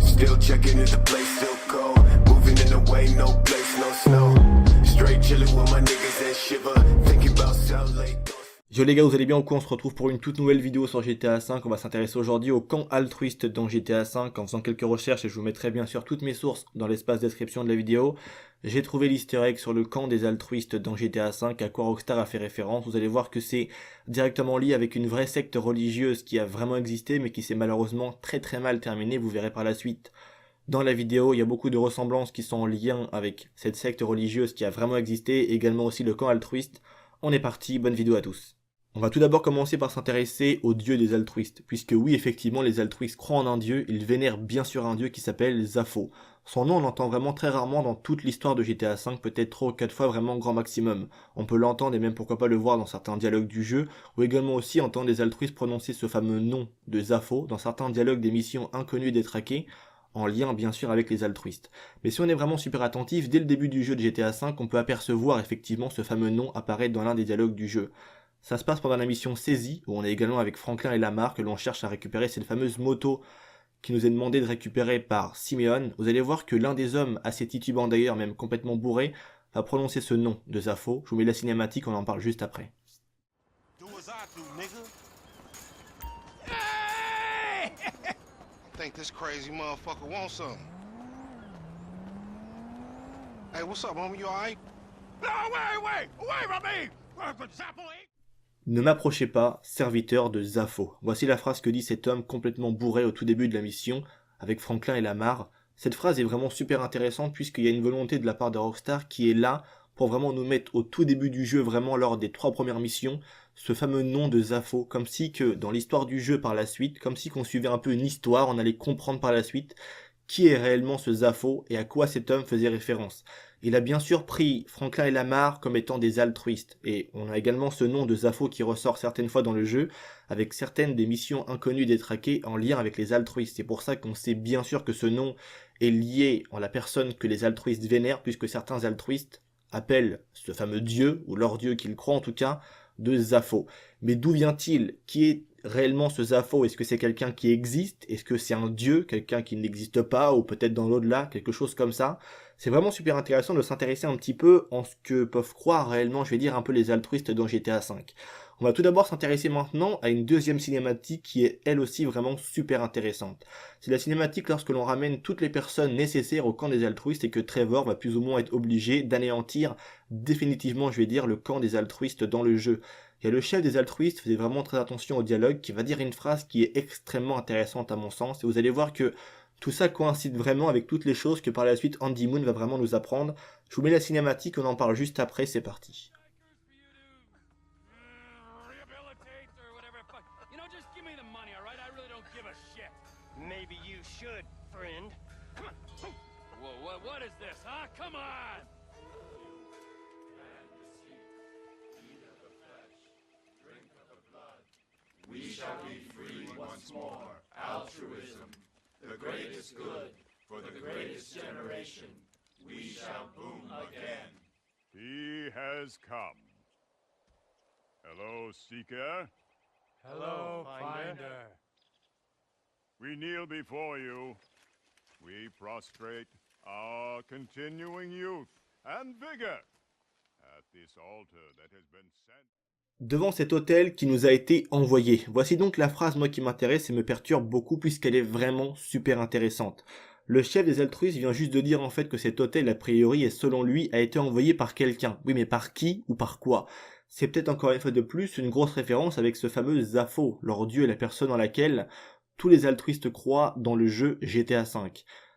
Still checking if the place still cold. Moving in the way, no place, no snow. Straight chilling with my niggas and shiver. Thinking about South Lake. Yo les gars, vous allez bien ou quoi? On se retrouve pour une toute nouvelle vidéo sur GTA 5. On va s'intéresser aujourd'hui au camp altruiste dans GTA 5 en faisant quelques recherches et je vous mettrai bien sûr toutes mes sources dans l'espace description de la vidéo. J'ai trouvé l'easter egg sur le camp des altruistes dans GTA 5 à quoi Rockstar a fait référence. Vous allez voir que c'est directement lié avec une vraie secte religieuse qui a vraiment existé mais qui s'est malheureusement très mal terminée. Vous verrez par la suite. Dans la vidéo, il y a beaucoup de ressemblances qui sont en lien avec cette secte religieuse qui a vraiment existé, également aussi le camp altruiste. On est parti, bonne vidéo à tous. On va tout d'abord commencer par s'intéresser au dieu des altruistes, puisque oui, effectivement, les altruistes croient en un dieu, ils vénèrent bien sûr un dieu qui s'appelle Zafo. Son nom, on l'entend vraiment très rarement dans toute l'histoire de GTA V, peut-être 3 ou 4 fois vraiment grand maximum. On peut l'entendre et même pourquoi pas le voir dans certains dialogues du jeu, ou également aussi entendre les altruistes prononcer ce fameux nom de Zafo dans certains dialogues des missions inconnues et détraquées, en lien bien sûr avec les altruistes. Mais si on est vraiment super attentif, dès le début du jeu de GTA V, on peut apercevoir effectivement ce fameux nom apparaître dans l'un des dialogues du jeu. Ça se passe pendant la mission Saisie, où on est également avec Franklin et Lamar, que l'on cherche à récupérer cette fameuse moto qui nous est demandé de récupérer par Simeon. Vous allez voir que l'un des hommes, assez titubant d'ailleurs, même complètement bourré, va prononcer ce nom de Zafo. Je vous mets la cinématique, on en parle juste après. Think this crazy motherfucker wants something. Hey, what's up, homie? You alright? No, wait! Away from me! Ne m'approchez pas, serviteur de Zafo. Voici la phrase que dit cet homme complètement bourré au tout début de la mission, avec Franklin et Lamar. Cette phrase est vraiment super intéressante puisqu'il y a une volonté de la part de Rockstar qui est là pour vraiment nous mettre au tout début du jeu, vraiment lors des 3 premières missions, ce fameux nom de Zafo, comme si que dans l'histoire du jeu par la suite, comme si qu'on suivait un peu une histoire, on allait comprendre par la suite qui est réellement ce Zafo et à quoi cet homme faisait référence. Il a bien sûr pris Franklin et Lamar comme étant des altruistes, et on a également ce nom de Zafo qui ressort certaines fois dans le jeu, avec certaines des missions inconnues détraquées en lien avec les altruistes. C'est pour ça qu'on sait bien sûr que ce nom est lié en la personne que les altruistes vénèrent, puisque certains altruistes appellent ce fameux dieu, ou leur dieu qu'ils croient en tout cas, de Zafo. Mais d'où vient-il? Qui est réellement ce Zafo? Est-ce que c'est quelqu'un qui existe? Est-ce que c'est un dieu? Quelqu'un qui n'existe pas? Ou peut-être dans l'au-delà? Quelque chose comme ça? C'est vraiment super intéressant de s'intéresser un petit peu en ce que peuvent croire réellement, je vais dire, un peu les altruistes dans GTA V. On va tout d'abord s'intéresser maintenant à une deuxième cinématique qui est elle aussi vraiment super intéressante. C'est la cinématique lorsque l'on ramène toutes les personnes nécessaires au camp des altruistes et que Trevor va plus ou moins être obligé d'anéantir définitivement, je vais dire, le camp des altruistes dans le jeu. Il y a le chef des altruistes, faisait vraiment très attention au dialogue, qui va dire une phrase qui est extrêmement intéressante à mon sens, et vous allez voir que tout ça coïncide vraiment avec toutes les choses que par la suite Andy Moon va vraiment nous apprendre. Je vous mets la cinématique, on en parle juste après, c'est parti. We shall be free once more. Altruism, the greatest good for the greatest generation. We shall boom again. He has come. Hello, Seeker. Hello, Finder. We kneel before you. We prostrate our continuing youth and vigor at this altar that has been sent. Devant cet autel qui nous a été envoyé. Voici donc la phrase moi qui m'intéresse et me perturbe beaucoup puisqu'elle est vraiment super intéressante. Le chef des altruistes vient juste de dire en fait que cet autel a priori et selon lui a été envoyé par quelqu'un. Oui mais par qui ou par quoi? C'est peut-être encore une fois de plus une grosse référence avec ce fameux Zafo, leur dieu et la personne en laquelle tous les altruistes croient dans le jeu GTA V.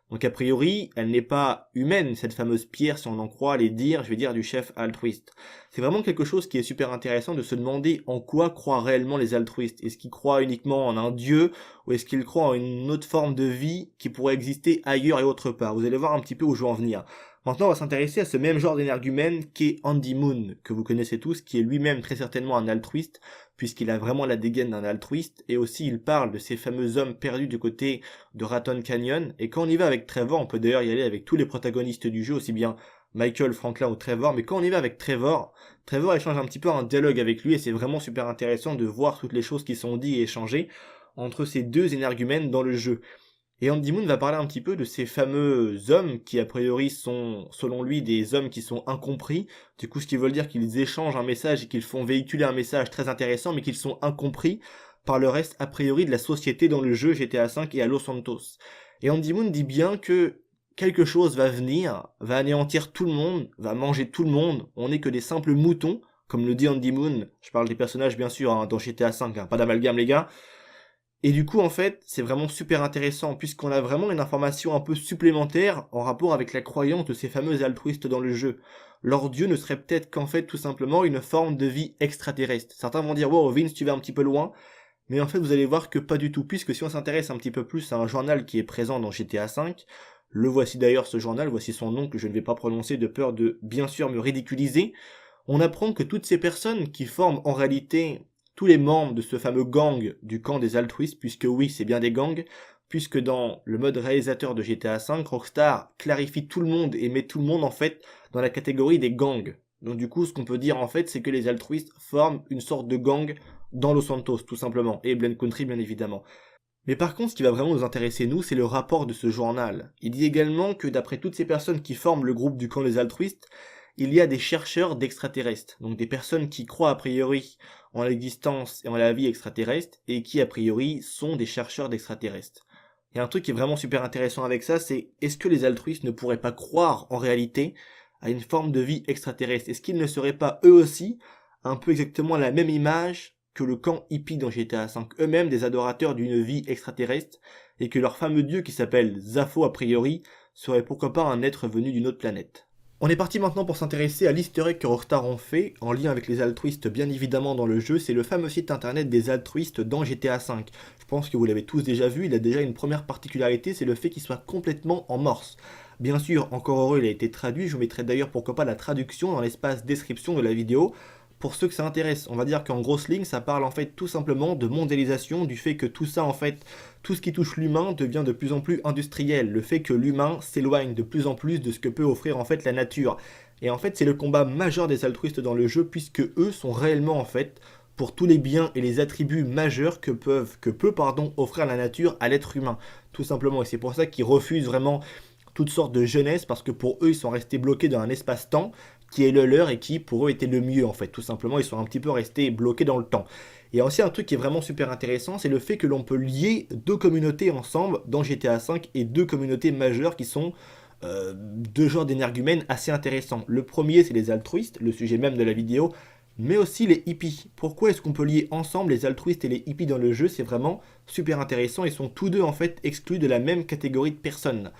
Donc a priori, elle n'est pas humaine, cette fameuse pierre, si on en croit les dires, je vais dire, du chef altruiste. C'est vraiment quelque chose qui est super intéressant de se demander en quoi croient réellement les altruistes. Est-ce qu'ils croient uniquement en un dieu, ou est-ce qu'ils croient en une autre forme de vie qui pourrait exister ailleurs et autre part? Vous allez voir un petit peu où je veux en venir. Maintenant, on va s'intéresser à ce même genre d'énergumène qu'est Andy Moon, que vous connaissez tous, qui est lui-même très certainement un altruiste, puisqu'il a vraiment la dégaine d'un altruiste, et aussi il parle de ces fameux hommes perdus du côté de Raton Canyon, et quand on y va avec Trevor, on peut d'ailleurs y aller avec tous les protagonistes du jeu, aussi bien Michael, Franklin ou Trevor, mais quand on y va avec Trevor, Trevor échange un petit peu un dialogue avec lui et c'est vraiment super intéressant de voir toutes les choses qui sont dites et échangées entre ces deux énergumènes dans le jeu. Et Andy Moon va parler un petit peu de ces fameux hommes qui a priori sont, selon lui, des hommes qui sont incompris. Du coup, ce qui veut dire qu'ils échangent un message et qu'ils font véhiculer un message très intéressant, mais qu'ils sont incompris par le reste a priori de la société dans le jeu GTA V et à Los Santos. Et Andy Moon dit bien que quelque chose va venir, va anéantir tout le monde, va manger tout le monde, on n'est que des simples moutons, comme le dit Andy Moon, je parle des personnages bien sûr dans GTA V, pas d'amalgame les gars. Et du coup, en fait, c'est vraiment super intéressant, puisqu'on a vraiment une information un peu supplémentaire en rapport avec la croyance de ces fameux altruistes dans le jeu. Leur dieu ne serait peut-être qu'en fait, tout simplement, une forme de vie extraterrestre. Certains vont dire, wow, Vince, tu vas un petit peu loin, mais en fait, vous allez voir que pas du tout, puisque si on s'intéresse un petit peu plus à un journal qui est présent dans GTA V, le voici d'ailleurs ce journal, voici son nom que je ne vais pas prononcer de peur de, bien sûr, me ridiculiser, on apprend que toutes ces personnes qui forment en réalité tous les membres de ce fameux gang du camp des altruistes, puisque oui, c'est bien des gangs, puisque dans le mode réalisateur de GTA V, Rockstar clarifie tout le monde et met tout le monde en fait dans la catégorie des gangs. Donc du coup, ce qu'on peut dire en fait, c'est que les altruistes forment une sorte de gang dans Los Santos, tout simplement, et Blind Country bien évidemment. Mais par contre, ce qui va vraiment nous intéresser nous, c'est le rapport de ce journal. Il dit également que d'après toutes ces personnes qui forment le groupe du camp des altruistes, il y a des chercheurs d'extraterrestres, donc des personnes qui croient a priori en l'existence et en la vie extraterrestre, et qui a priori sont des chercheurs d'extraterrestres. Il y a un truc qui est vraiment super intéressant avec ça, c'est est-ce que les altruistes ne pourraient pas croire en réalité à une forme de vie extraterrestre? Est-ce qu'ils ne seraient pas eux aussi un peu exactement la même image que le camp hippie dans GTA V, eux-mêmes des adorateurs d'une vie extraterrestre, et que leur fameux dieu qui s'appelle Zafo a priori serait pourquoi pas un être venu d'une autre planète? On est parti maintenant pour s'intéresser à l'easter egg que Rockstar ont fait, en lien avec les altruistes bien évidemment dans le jeu, c'est le fameux site internet des altruistes dans GTA V. Je pense que vous l'avez tous déjà vu, il a déjà une première particularité, c'est le fait qu'il soit complètement en morse. Bien sûr, encore heureux, il a été traduit, je vous mettrai d'ailleurs pourquoi pas la traduction dans l'espace description de la vidéo, pour ceux que ça intéresse. On va dire qu'en grosse ligne, ça parle en fait tout simplement de mondialisation, du fait que tout ça en fait, tout ce qui touche l'humain devient de plus en plus industriel, le fait que l'humain s'éloigne de plus en plus de ce que peut offrir en fait la nature. Et en fait, c'est le combat majeur des altruistes dans le jeu, puisque eux sont réellement en fait pour tous les biens et les attributs majeurs que peut offrir la nature à l'être humain, tout simplement. Et c'est pour ça qu'ils refusent vraiment toutes sortes de jeunesse, parce que pour eux, ils sont restés bloqués dans un espace-temps qui est le leur et qui pour eux était le mieux en fait, tout simplement, ils sont un petit peu restés bloqués dans le temps. Il y a aussi un truc qui est vraiment super intéressant, c'est le fait que l'on peut lier deux communautés ensemble dans GTA V et deux communautés majeures qui sont deux genres d'énergumènes assez intéressants. Le premier c'est les altruistes, le sujet même de la vidéo, mais aussi les hippies. Pourquoi est-ce qu'on peut lier ensemble les altruistes et les hippies dans le jeu? C'est vraiment super intéressant, ils sont tous deux en fait exclus de la même catégorie de personnes.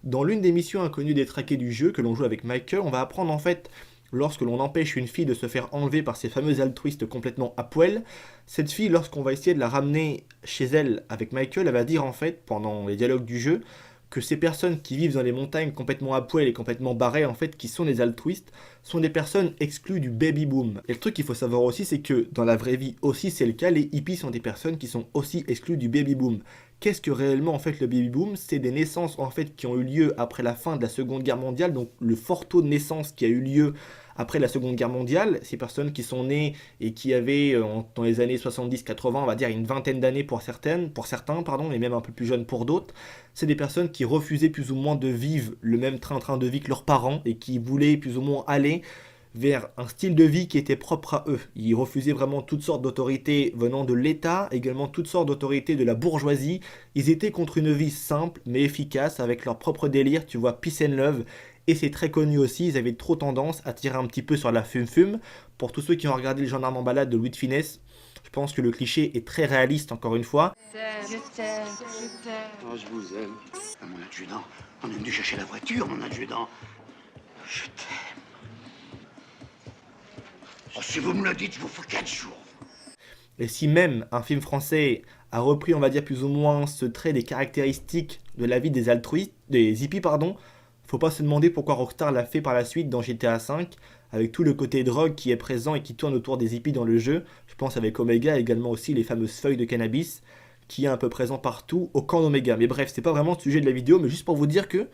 Dans l'une des missions inconnues détraquées du jeu que l'on joue avec Michael, on va apprendre en fait, lorsque l'on empêche une fille de se faire enlever par ces fameux altruistes complètement à poil, cette fille, lorsqu'on va essayer de la ramener chez elle avec Michael, elle va dire en fait, pendant les dialogues du jeu, que ces personnes qui vivent dans les montagnes complètement à poil et complètement barrées, en fait, qui sont des altruistes, sont des personnes exclues du baby boom. Et le truc qu'il faut savoir aussi, c'est que dans la vraie vie aussi, c'est le cas, les hippies sont des personnes qui sont aussi exclues du baby boom. Qu'est-ce que réellement en fait le baby boom? C'est des naissances en fait qui ont eu lieu après la fin de la Seconde Guerre mondiale, donc le fort taux de naissance qui a eu lieu après la Seconde Guerre mondiale, ces personnes qui sont nées et qui avaient dans les années 70-80, on va dire une vingtaine d'années pour certains, et même un peu plus jeunes pour d'autres, c'est des personnes qui refusaient plus ou moins de vivre le même train de vie que leurs parents et qui voulaient plus ou moins aller vers un style de vie qui était propre à eux. Ils refusaient vraiment toutes sortes d'autorités venant de l'État, également toutes sortes d'autorités de la bourgeoisie. Ils étaient contre une vie simple mais efficace avec leur propre délire, tu vois, peace and love. Et c'est très connu aussi, ils avaient trop tendance à tirer un petit peu sur la fume-fume. Pour tous ceux qui ont regardé Le Gendarme en balade de Louis de Funès, je pense que le cliché est très réaliste encore une fois. Je t'aime. Oh, je vous aime. Ah, mon adjudant, on est venu chercher la voiture, mon adjudant. Je t'aime. Oh, si vous me le dites, je vous fous 4 jours. Et si même un film français a repris, on va dire plus ou moins, ce trait des caractéristiques de la vie des altruistes, des hippies, faut pas se demander pourquoi Rockstar l'a fait par la suite dans GTA V, avec tout le côté drogue qui est présent et qui tourne autour des hippies dans le jeu. Je pense avec Omega, également aussi les fameuses feuilles de cannabis, qui est un peu présent partout au camp d'Omega. Mais bref, c'est pas vraiment le sujet de la vidéo, mais juste pour vous dire que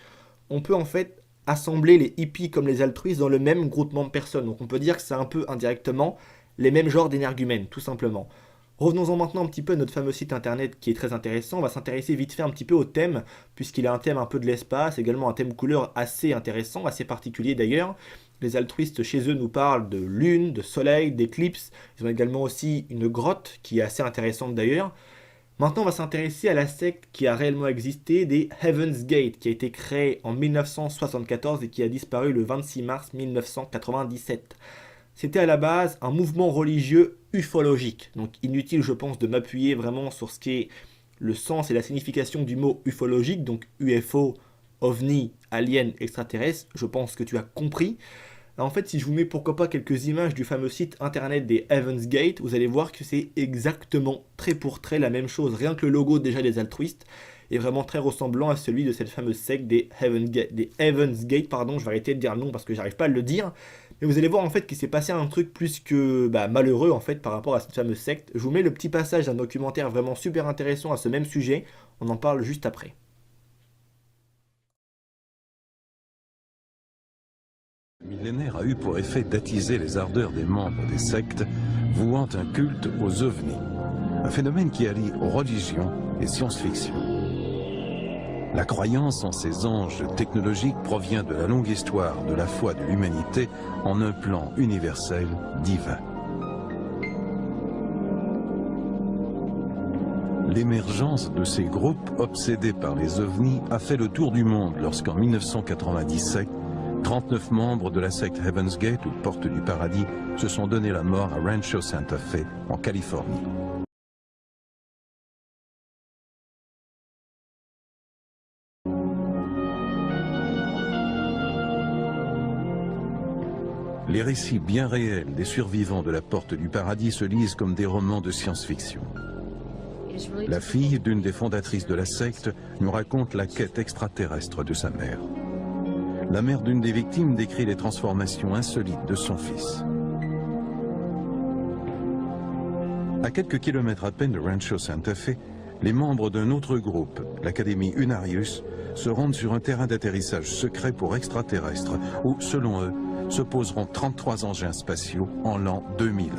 on peut en fait assembler les hippies comme les altruistes dans le même groupement de personnes. Donc on peut dire que c'est un peu indirectement les mêmes genres d'énergumènes, tout simplement. Revenons-en maintenant un petit peu à notre fameux site internet qui est très intéressant. On va s'intéresser vite fait un petit peu au thème, puisqu'il a un thème un peu de l'espace, également un thème couleur assez intéressant, assez particulier d'ailleurs. Les altruistes chez eux nous parlent de lune, de soleil, d'éclipse. Ils ont également aussi une grotte qui est assez intéressante d'ailleurs. Maintenant, on va s'intéresser à la secte qui a réellement existé, des Heaven's Gate, qui a été créée en 1974 et qui a disparu le 26 mars 1997. C'était à la base un mouvement religieux ufologique. Donc inutile, je pense, de m'appuyer vraiment sur ce qui est le sens et la signification du mot ufologique, donc UFO, OVNI, alien, extraterrestre. Je pense que tu as compris. En fait, si je vous mets pourquoi pas quelques images du fameux site internet des Heaven's Gate, vous allez voir que c'est exactement trait pour trait la même chose. Rien que le logo déjà des altruistes est vraiment très ressemblant à celui de cette fameuse secte des Heaven's Gate, je vais arrêter de dire le nom parce que j'arrive pas à le dire. Mais vous allez voir en fait qu'il s'est passé un truc plus que malheureux en fait par rapport à cette fameuse secte. Je vous mets le petit passage d'un documentaire vraiment super intéressant à ce même sujet. On en parle juste après. Millénaire a eu pour effet d'attiser les ardeurs des membres des sectes vouant un culte aux ovnis, un phénomène qui allie religion et science-fiction. La croyance en ces anges technologiques provient de la longue histoire de la foi de l'humanité en un plan universel divin. L'émergence de ces groupes obsédés par les ovnis a fait le tour du monde lorsqu'en 1997, 39 membres de la secte Heaven's Gate, ou Porte du Paradis, se sont donné la mort à Rancho Santa Fe, en Californie. Les récits bien réels des survivants de la Porte du Paradis se lisent comme des romans de science-fiction. La fille d'une des fondatrices de la secte nous raconte la quête extraterrestre de sa mère. La mère d'une des victimes décrit les transformations insolites de son fils. À quelques kilomètres à peine de Rancho Santa Fe, les membres d'un autre groupe, l'Académie Unarius, se rendent sur un terrain d'atterrissage secret pour extraterrestres où, selon eux, se poseront 33 engins spatiaux en l'an 2000.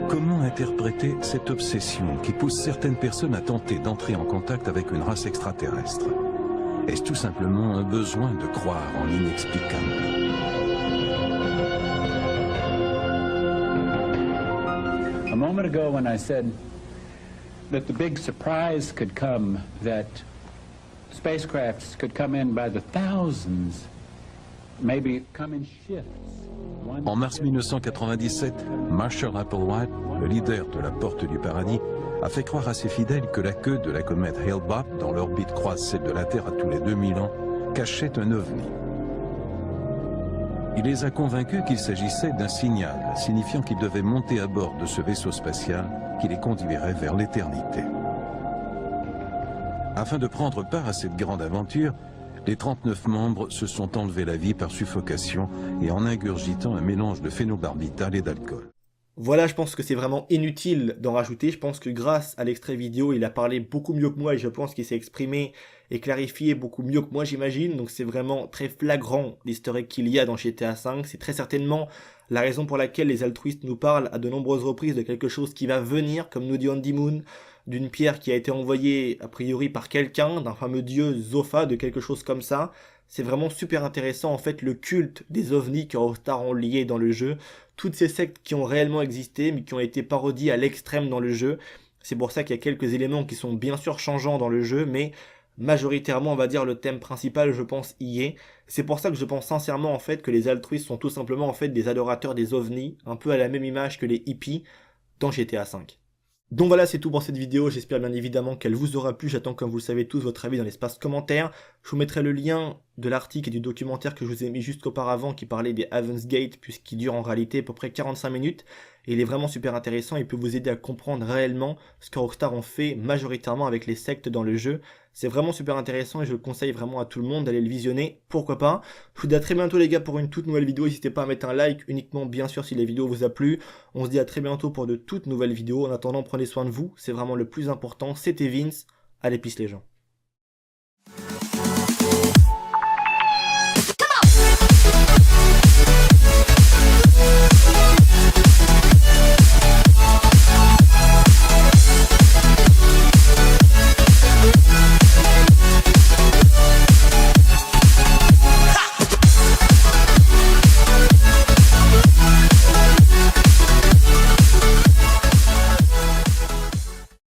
Comment interpréter cette obsession qui pousse certaines personnes à tenter d'entrer en contact avec une race extraterrestre? Est-ce tout simplement un besoin de croire en l'inexplicable? A moment ago when I said that the big surprise could come, that spacecrafts could come in by the thousands, maybe come in shifts. En mars 1997, Marshall Applewhite, le leader de la Porte du Paradis, a fait croire à ses fidèles que la queue de la comète Hale-Bopp, dont l'orbite croise celle de la Terre à tous les 2000 ans, cachait un ovni. Il les a convaincus qu'il s'agissait d'un signal, signifiant qu'ils devaient monter à bord de ce vaisseau spatial qui les conduirait vers l'éternité. Afin de prendre part à cette grande aventure, les 39 membres se sont enlevés la vie par suffocation et en ingurgitant un mélange de phénobarbital et d'alcool. Voilà, je pense que c'est vraiment inutile d'en rajouter. Je pense que grâce à l'extrait vidéo, il a parlé beaucoup mieux que moi et je pense qu'il s'est exprimé et clarifié beaucoup mieux que moi, j'imagine. Donc c'est vraiment très flagrant l'historique qu'il y a dans GTA V. C'est très certainement la raison pour laquelle les altruistes nous parlent à de nombreuses reprises de quelque chose qui va venir, comme nous dit Andy Moon, d'une pierre qui a été envoyée a priori par quelqu'un, d'un fameux dieu Zofa, de quelque chose comme ça. C'est vraiment super intéressant en fait le culte des ovnis que Rockstar ont lié dans le jeu. Toutes ces sectes qui ont réellement existé mais qui ont été parodiées à l'extrême dans le jeu. C'est pour ça qu'il y a quelques éléments qui sont bien sûr changeants dans le jeu, mais majoritairement on va dire le thème principal je pense y est. C'est pour ça que je pense sincèrement en fait que les altruistes sont tout simplement en fait des adorateurs des ovnis, un peu à la même image que les hippies dans GTA V. Donc voilà, c'est tout pour cette vidéo, j'espère bien évidemment qu'elle vous aura plu, j'attends comme vous le savez tous votre avis dans l'espace commentaire. Je vous mettrai le lien de l'article et du documentaire que je vous ai mis juste auparavant qui parlait des Heaven's Gate puisqu'il dure en réalité à peu près 45 minutes et il est vraiment super intéressant, il peut vous aider à comprendre réellement ce que Rockstar ont fait majoritairement avec les sectes dans le jeu. C'est vraiment super intéressant et je le conseille vraiment à tout le monde d'aller le visionner, pourquoi pas. Je vous dis à très bientôt les gars pour une toute nouvelle vidéo, n'hésitez pas à mettre un like uniquement bien sûr si la vidéo vous a plu. On se dit à très bientôt pour de toutes nouvelles vidéos, en attendant prenez soin de vous, c'est vraiment le plus important, c'était Vince, allez peace les gens.